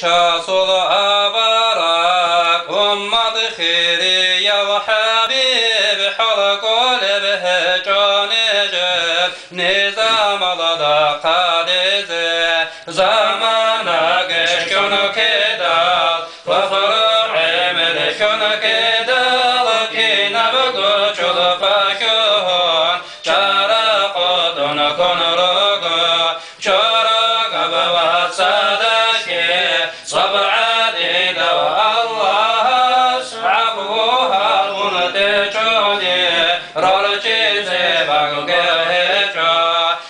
çasol abarak ummat khiri ya habib halqol be canece nizam alada kadize zamana geçkunu kedal vafru emel şunu kedal kinabgu çulfakun çara kodun konrugu çara gabava sadaki sab'a dida Allah sabuha munte çoni rarçi zebag geheça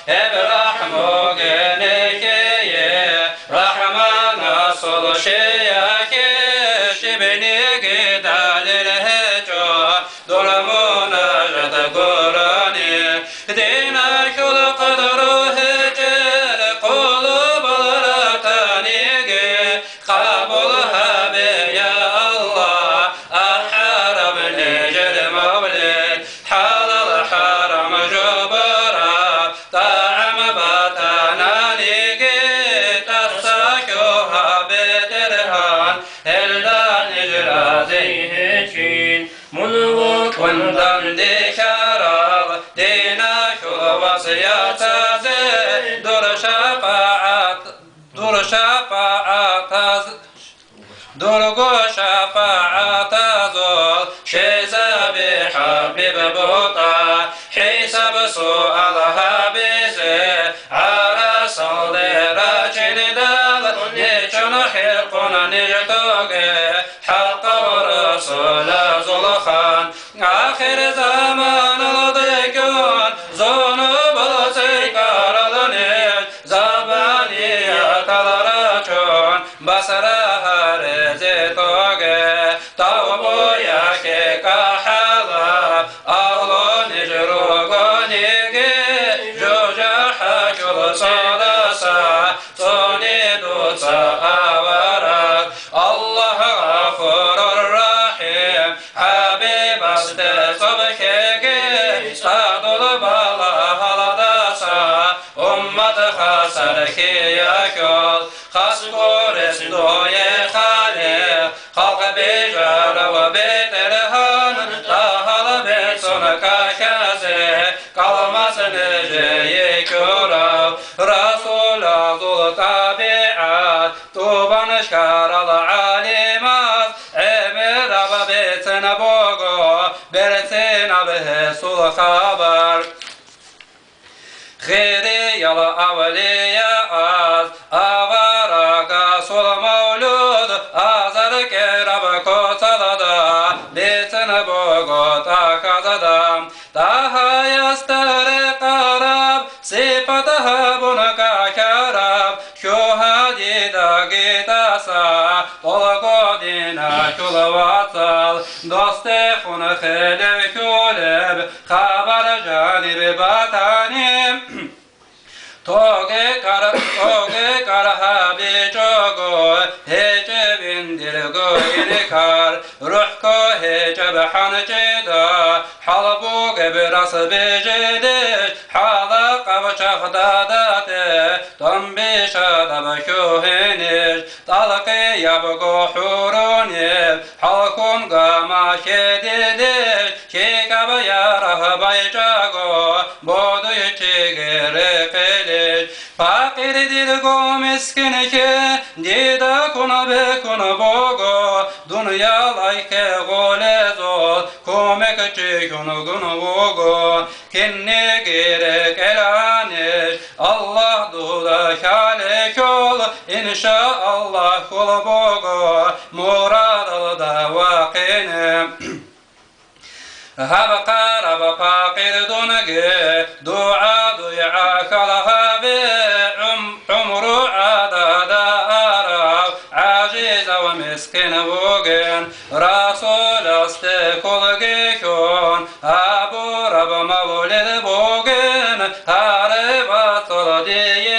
ebrahmu genekeye rahman asıl şeyake şibni gidalil heca duramuna jata Kur'ani dina şul kadru hecel kulu balatani ge kabul habe ya Allah aharab necel mavlid halal haram jubara ta'am batanani ge tasakyo habe derhan eldan icrazi için munvuk kundan dikaral dina şul vasiyataze dur şafaat durgu şafaat azol şezabi habib buta hisab sual habize arasal dera çinidal niçun hilkuna nictoge halqa rasula zulhan ahir zaman aldıkın zonu karalını zabani atalara çon basara hareze toge tabu yake kahala ağlo nicrugo nige joja hakul sadasa soni dutsa avarak Allah gafurur rahim habib aste sobkege sadul bala haladasa ummat khasar ki yakol khas kores doye khale halk bejar ve beterhan tahal beson kakaze kalmaz neceye kura rasul azul tabiat tuban şaral alimat emir ab betena bogo berten abhe sul khabar khiri yala avliya az avaraga sul mevlud azar kerab kotalada betena bogo takazada daha yastare karab sifataha bunka karab şu hadida gitasa tolgo dina şulvatsal doste khun khelev şuleb khabar janib batanim toge kar habi çogo hece bindir goynikar ruh ko hece behanceda halbu gebras bejede hala kavçakda date tambi şadab şuheniş talqi yabgo hurunil halkun gama şedilir şikab yarah baycago bodu çigere keliş fakir dilgo miskin ki dida kuna be kuna bogo dünya layke gole zol komek çekunu gunu bogo kinni gerek elaniş Allah dula şale kol inşaallah kul bogo murad da vakinim hab qarab faqir dunge dua duya kalaha be umru adada arab aciz ve miskin bugün rasul aste kul gekon abu rab mavlid bugün harbat diye